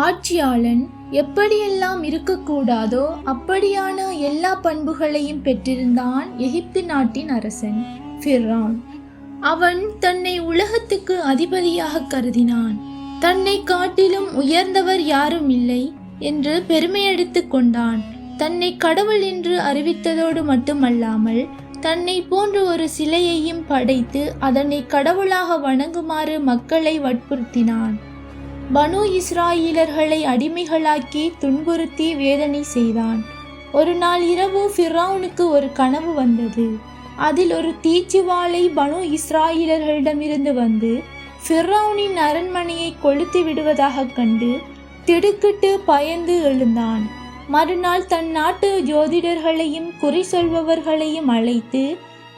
ஆட்சியாளன் எப்படியெல்லாம் இருக்கக்கூடாதோ அப்படியான எல்லா பண்புகளையும் பெற்றிருந்தான் எகிப்து நாட்டின் அரசன் ஃபிர்அவுன். அவன் தன்னை உலகத்துக்கு அதிபதியாக கருதினான். தன்னை காட்டிலும் உயர்ந்தவர் யாரும் இல்லை என்று பெருமையெடுத்து கொண்டான். தன்னை கடவுள் என்று அறிவித்ததோடு மட்டுமல்லாமல் தன்னை போன்ற ஒரு சிலையையும் படைத்து அதனை கடவுளாக வணங்குமாறு மக்களை வற்புறுத்தினான். பனு இஸ்ராயீலர்களை அடிமைகளாக்கி துன்புறுத்தி வேதனை செய்தான். ஒரு நாள் இரவு ஃபிர்அவுனுக்கு ஒரு கனவு வந்தது. அதில் ஒரு தீச்சுவாலை பனு இஸ்ராயீலர்களிடமிருந்து வந்து ஃபிர்அவுனின் அரண்மனையை கொளுத்தி விடுவதாக கண்டு திடுக்கிட்டு பயந்து எழுந்தான். மறுநாள் தன் நாட்டு ஜோதிடர்களையும் குறி சொல்பவர்களையும் அழைத்து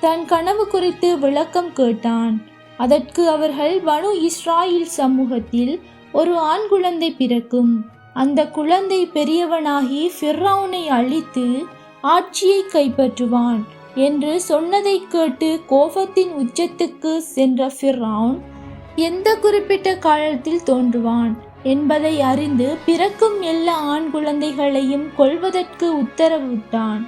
தன் கனவு குறித்து விளக்கம் கேட்டான். அதற்கு அவர்கள், பனு இஸ்ராயீல் சமூகத்தில் ஒரு ஆண் குழந்தை பிறக்கும். அந்த குழந்தை பெரியவனாகி ஃபிர்அவுனை அழித்து ஆட்சியை கைப்பற்றுவான் என்று சொன்னதை கேட்டு கோபத்தின் உச்சத்துக்கு சென்ற ஃபிர்அவுன் எந்த குறிப்பிட்ட காலத்தில் தோன்றுவான் என்பதை அறிந்து பிறக்கும் எல்லா ஆண் குழந்தைகளையும் கொல்வதற்கு உத்தரவிட்டான்.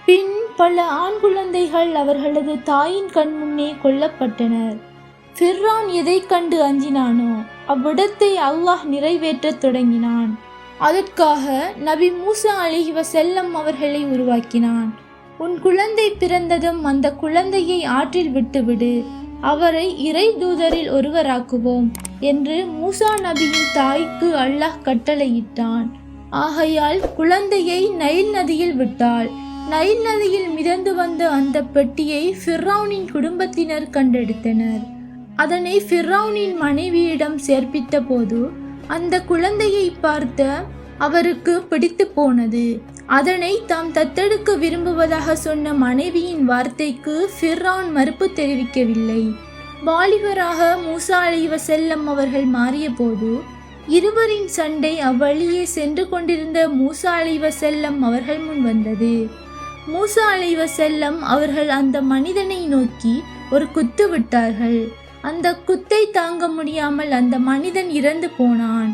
பின் பல ஆண் குழந்தைகள் அவர்களது தாயின் கண் முன்னே கொல்லப்பட்டனர். ஃபிர்அவுன் எதை கண்டு அஞ்சினானோ அவ்விடத்தை அல்லாஹ் நிறைவேற்றத் தொடங்கினான். அதற்காக நபி மூசா அலைஹிவஸல்லம் அவர்களை உருவாக்கினான். உன் குழந்தை பிறந்ததும் அந்த குழந்தையை ஆற்றில் விட்டுவிடு, அவரை இறை தூதரில் ஒருவராக்குவோம் என்று மூசா நபியின் தாய்க்கு அல்லாஹ் கட்டளையிட்டான். ஆகையால் குழந்தையை நைல் நதியில் விட்டாள். நைல் நதியில் மிதந்து வந்த அந்த பெட்டியை ஃபிர்அவுனின் குடும்பத்தினர் கண்டெடுத்தனர். அதனை ஃபிர்அவுனின் மனைவியிடம் சேர்ப்பித்த போது அந்த குழந்தையை பார்த்த அவருக்கு பிடித்து போனது. அதனை தாம் தத்தெடுக்க விரும்புவதாக சொன்ன மனைவியின் வார்த்தைக்கு ஃபிர்அவுன் மறுப்பு தெரிவிக்கவில்லை. வாலிபராக மூசா அலைஹிவஸல்லம் அவர்கள் மாறிய போது இருவரின் சண்டை அவ்வழியே சென்று கொண்டிருந்த மூசா அலைஹிவஸல்லம் அவர்கள் முன் வந்தது. மூசா அலைஹிவஸல்லம் அவர்கள் அந்த மனிதனை நோக்கி ஒரு குத்து விட்டார்கள். அந்த குத்தை தாங்க முடியாமல் அந்த மனிதன் இறந்து போனான்.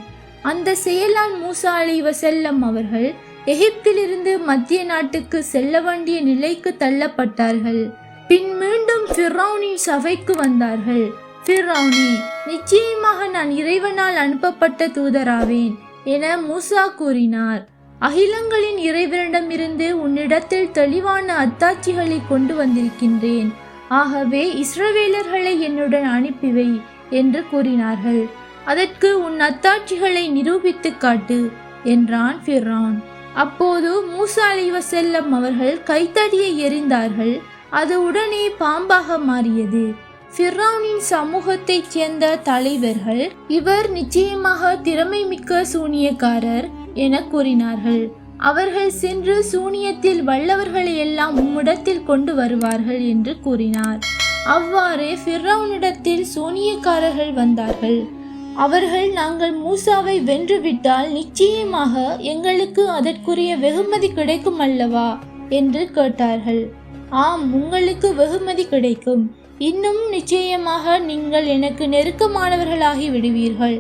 அந்த செயலால் மூசா அலைஹிவஸல்லம் அவர்கள் எகிப்திலிருந்து மத்திய நாட்டுக்கு செல்ல வேண்டிய நிலைக்கு தள்ளப்பட்டார்கள். பின் மீண்டும் ஃபிர்அவுனின் சபைக்கு வந்தார்கள். ஃபிர்அவுனே, நிச்சயமாக நான் இறைவனால் அனுப்பப்பட்ட தூதராவேன் என மூசா கூறினார். அகிலங்களின் இறைவனிடமிருந்து உன்னிடத்தில் தெளிவான அத்தாட்சிகளை கொண்டு வந்திருக்கின்றேன். ஆகவே இஸ்ரவேலர்களை என்னுடன் அனுப்பிவை என்று கூறினார்கள். அதற்கு உன் அத்தாட்சிகளை நிரூபித்து காட்டு என்றான் ஃபிர்அவுன். அப்போது மூசா அலைஹிவஸல்லம் அவர்கள் கைத்தடியை எறிந்தார்கள். அது உடனே பாம்பாக மாறியது. ஃபிர்அவுனின் சமூகத்தைச் சேர்ந்த தலைவர்கள், இவர் நிச்சயமாக திறமை மிக்க சூனியக்காரர் என கூறினார்கள். அவர்கள் சென்று சூனியத்தில் வல்லவர்களை எல்லாம் உம்மிடத்தில் கொண்டு வருவார்கள் என்று கூறினார். அவ்வாறே ஃபிர்அவுனிடத்தில் சூனியக்காரர்கள் வந்தார்கள். அவர்கள், நாங்கள் மூசாவை வென்றுவிட்டால் நிச்சயமாக எங்களுக்கு அதற்குரிய வெகுமதி கிடைக்கும் அல்லவா என்று கேட்டார்கள். ஆம், உங்களுக்கு வெகுமதி கிடைக்கும். இன்னும் நிச்சயமாக நீங்கள் எனக்கு நெருக்கமானவர்களாகி விடுவீர்கள்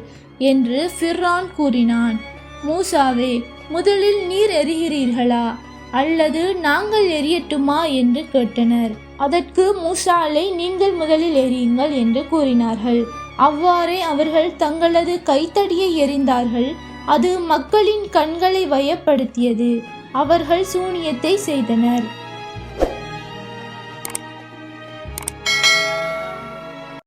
என்று ஃபிர்அவுன் கூறினான். மூசாவே, முதலில் நீர் எறிகிறீர்களா அல்லது நாங்கள் எரியட்டுமா என்று கேட்டனர். அதற்கு மூசா, நீங்கள் முதலில் எறியுங்கள் என்று கூறினார்கள். அவ்வாறே அவர்கள் தங்களது கைத்தடியை எறிந்தார்கள். அது மக்களின் கண்களை வயப்படுத்தியது. அவர்கள் சூனியத்தை செய்தனர்.